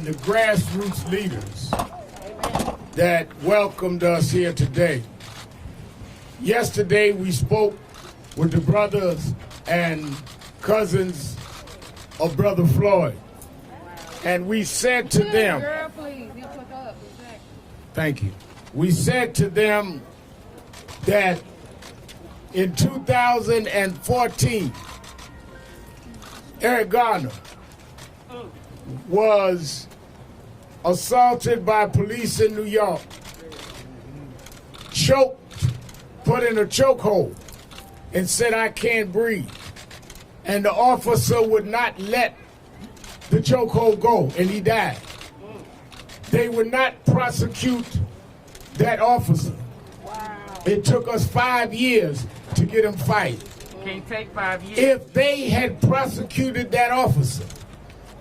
the grassroots leaders that welcomed us here today. Yesterday we spoke with the brothers and cousins of Brother Floyd, and we said to them, thank you, we said to them that in 2014, Eric Garner was assaulted by police in New York, choked, put in a chokehold, and said, "I can't breathe." And the officer would not let the chokehold go, and he died. They would not prosecute that officer. Wow. It took us 5 years to get him fired. Can't take 5 years. If they had prosecuted that officer,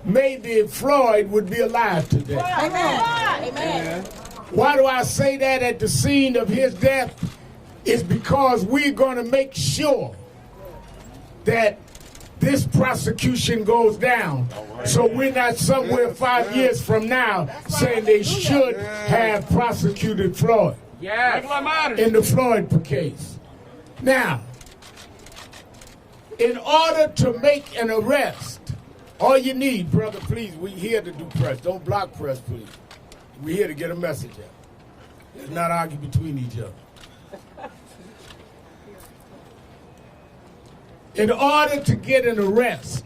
maybe Floyd would be alive today. Amen. Amen. Why do I say that at the scene of his death? Is because we're going to make sure that this prosecution goes down. So we're not somewhere 5 years from now saying they should have prosecuted Floyd. Yes. In the Floyd case. Now, in order to make an arrest, all you need, brother, please, we're here to do press. Don't block press, please. We're here to get a message out. Let's not argue between each other. In order to get an arrest,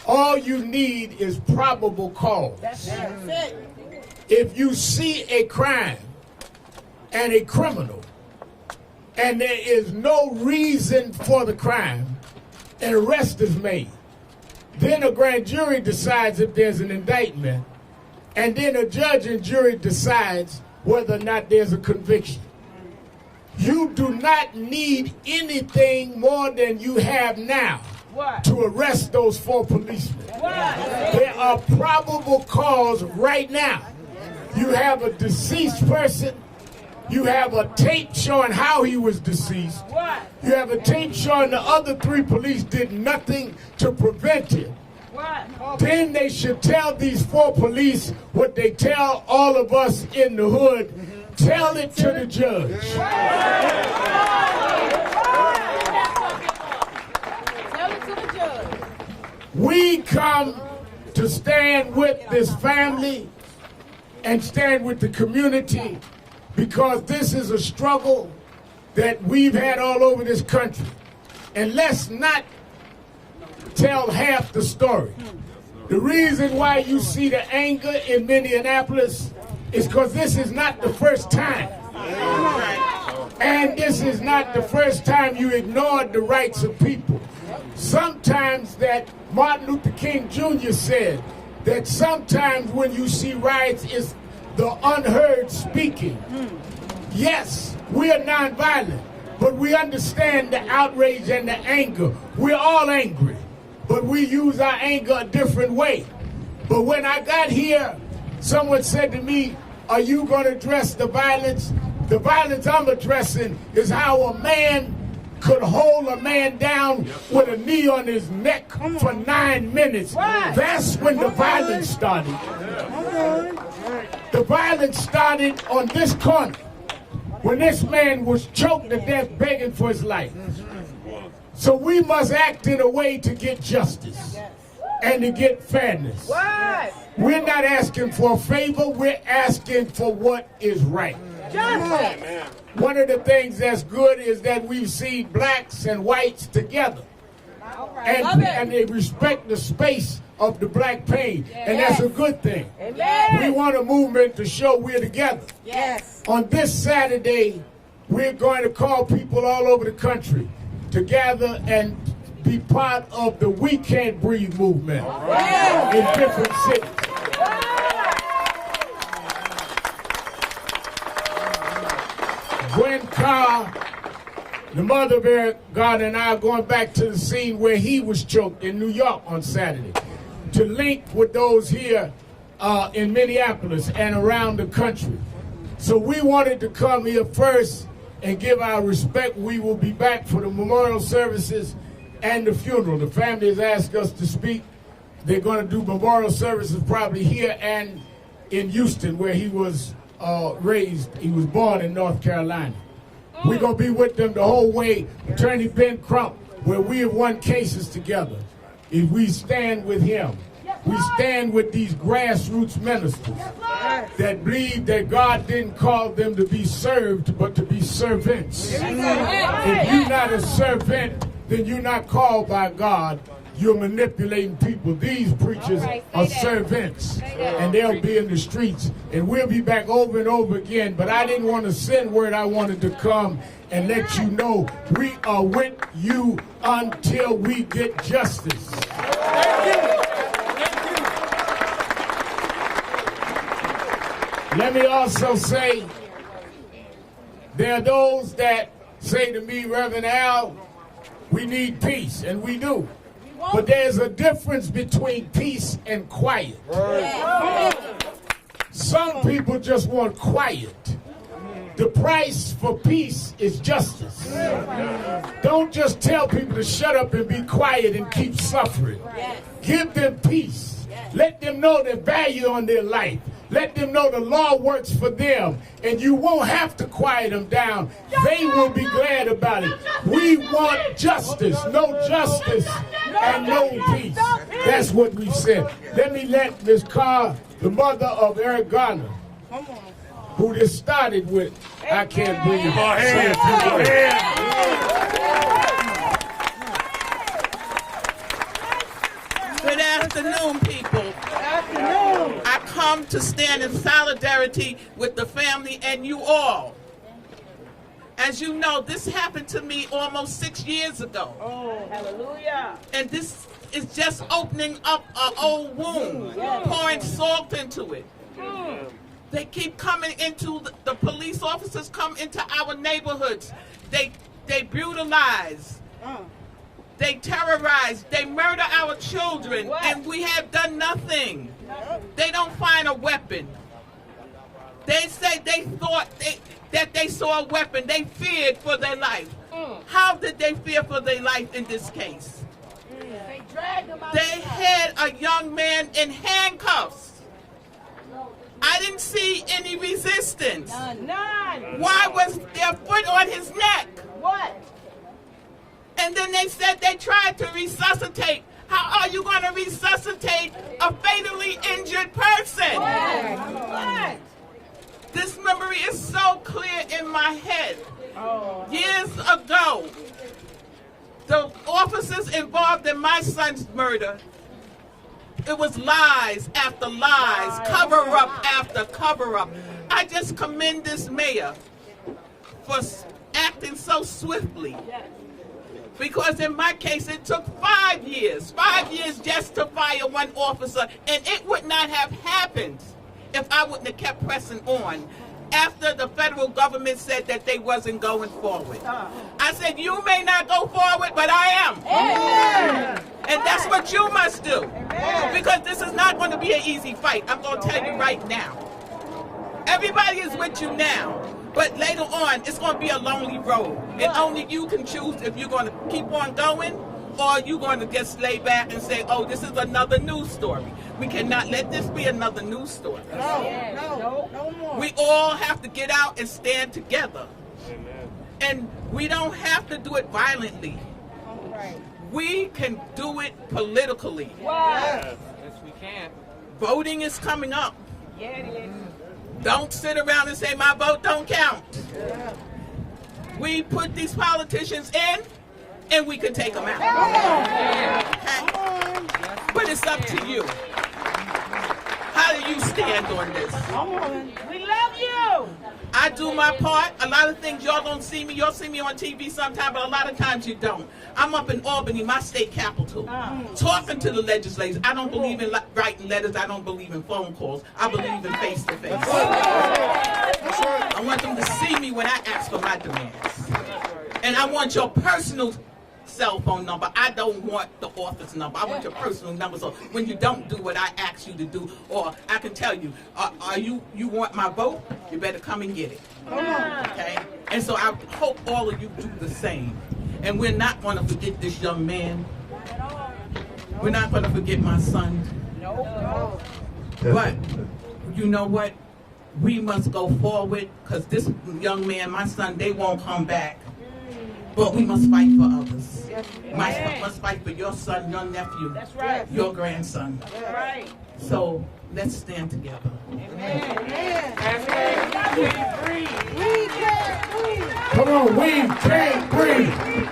all you need is probable cause. That's it. If you see a crime and a criminal, and there is no reason for the crime, an arrest is made. Then a grand jury decides if there's an indictment, and then a judge and jury decides whether or not there's a conviction. You do not need anything more than you have now to arrest those 4 policemen. There are probable cause right now. You have a deceased person. You have a tape showing how he was deceased. You have a tape showing the other 3 police did nothing to prevent it. Then they should tell these 4 police what they tell all of us in the hood. Tell it to the judge. Tell it to the judge. We come to stand with this family and stand with the community because this is a struggle that we've had all over this country. And let's not tell half the story. The reason why you see the anger in Minneapolis is because this is not the first time. And this is not the first time you ignored the rights of people. Sometimes that Martin Luther King Jr. said that sometimes when you see riots, it's the unheard speaking. Yes, we are nonviolent, but we understand the outrage and the anger. We're all angry, but we use our anger a different way. But when I got here, someone said to me, "Are you going to address the violence?" The violence I'm addressing is how a man could hold a man down with a knee on his neck for 9 minutes. That's when the violence started. The violence started on this corner when this man was choked to death begging for his life. So we must act in a way to get justice and to get fairness. We're not asking for a favor, we're asking for what is right. One of the things that's good is that we've seen blacks and whites together. And they respect the space of the black pain. And that's a good thing. We want a movement to show we're together. On this Saturday, we're going to call people all over the country to gather and be part of the We Can't Breathe movement in different cities. Gwen Carr, the mother of Eric Garner, and I are going back to the scene where he was choked in New York on Saturday to link with those here in Minneapolis and around the country. So we wanted to come here first and give our respect. We will be back for the memorial services and the funeral. The family has asked us to speak, they're going to do memorial services probably here and in Houston, where he was raised. He was born in North Carolina. We're going to be with them the whole way. Attorney Ben Crump, where we have won cases together. If we stand with him, we stand with these grassroots ministers that believe that God didn't call them to be served, but to be servants. If you're not a servant, then you're not called by God. You're manipulating people. These preachers are servants, and they'll be in the streets. And we'll be back over and over again. But I didn't want to send word. I wanted to come and let you know we are with you until we get justice. Let me also say, there are those that say to me, Reverend Al, we need peace, and we do. But there's a difference between peace and quiet. Some people just want quiet. The price for peace is justice. Don't just tell people to shut up and be quiet and keep suffering. Give them peace. Let them know the value on their life. Let them know the law works for them, and you won't have to quiet them down. They will be glad about it. We want justice, no justice, and no peace. That's what we said. Let me let Ms. Carr, the mother of Eric Garner, who this started with, I can't believe it. Good afternoon, people. I come to stand in solidarity with the family and you all. As you know, this happened to me almost 6 years ago. Oh, hallelujah. And this is just opening up an old wound, pouring salt into it. They keep coming into, the police officers come into our neighborhoods. They brutalize. They terrorize, they murder our children, and we have done nothing. They don't find a weapon. They say they thought that they saw a weapon. They feared for their life. How did they fear for their life in this case? They had a young man in handcuffs. I didn't see any resistance. None. Why was their foot on his neck? What? And then they said they tried to resuscitate. How are you going to resuscitate a fatally injured person? What? This memory is so clear in my head. Years ago, the officers involved in my son's murder, it was lies after lies, cover-up after cover-up. I just commend this mayor for acting so swiftly. Because in my case, it took 5 years. 5 years just to fire one officer, and it would not have happened if I wouldn't have kept pressing on after the federal government said that they wasn't going forward. I said, you may not go forward, but I am. And that's what you must do. Because this is not going to be an easy fight. I'm going to tell you right now. Everybody is with you now. But later on, it's going to be a lonely road. And only you can choose if you're going to keep on going or you're going to just lay back and say, oh, this is another news story. We cannot let this be another news story. No more. We all have to get out and stand together. And we don't have to do it violently. We can do it politically. Yes, we can. Voting is coming up. Yeah, it is. Don't sit around and say my vote don't count. We put these politicians in, and we can take them out. Okay? But it's up to you. How do you stand on this? We love you. I do my part. A lot of things y'all don't see me. Y'all see me on TV sometimes, but a lot of times you don't. I'm up in Albany, my state capital, talking to the legislators. I don't believe in writing letters. I don't believe in phone calls. I believe in face-to-face. I want them to see me when I ask for my demands. And I want your personal cell phone number. I don't want the office number. I want your personal number. So when you don't do what I ask you to do, or I can tell you, you want my vote? You better come and get it. Okay? And so I hope all of you do the same. And we're not going to forget this young man. We're not going to forget my son. No. But you know what? We must go forward because this young man, my son, they won't come back. But we must fight for others. Must fight for your son, your nephew, That's right. your grandson. That's right. So let's stand together. Amen. Come on, we can't breathe.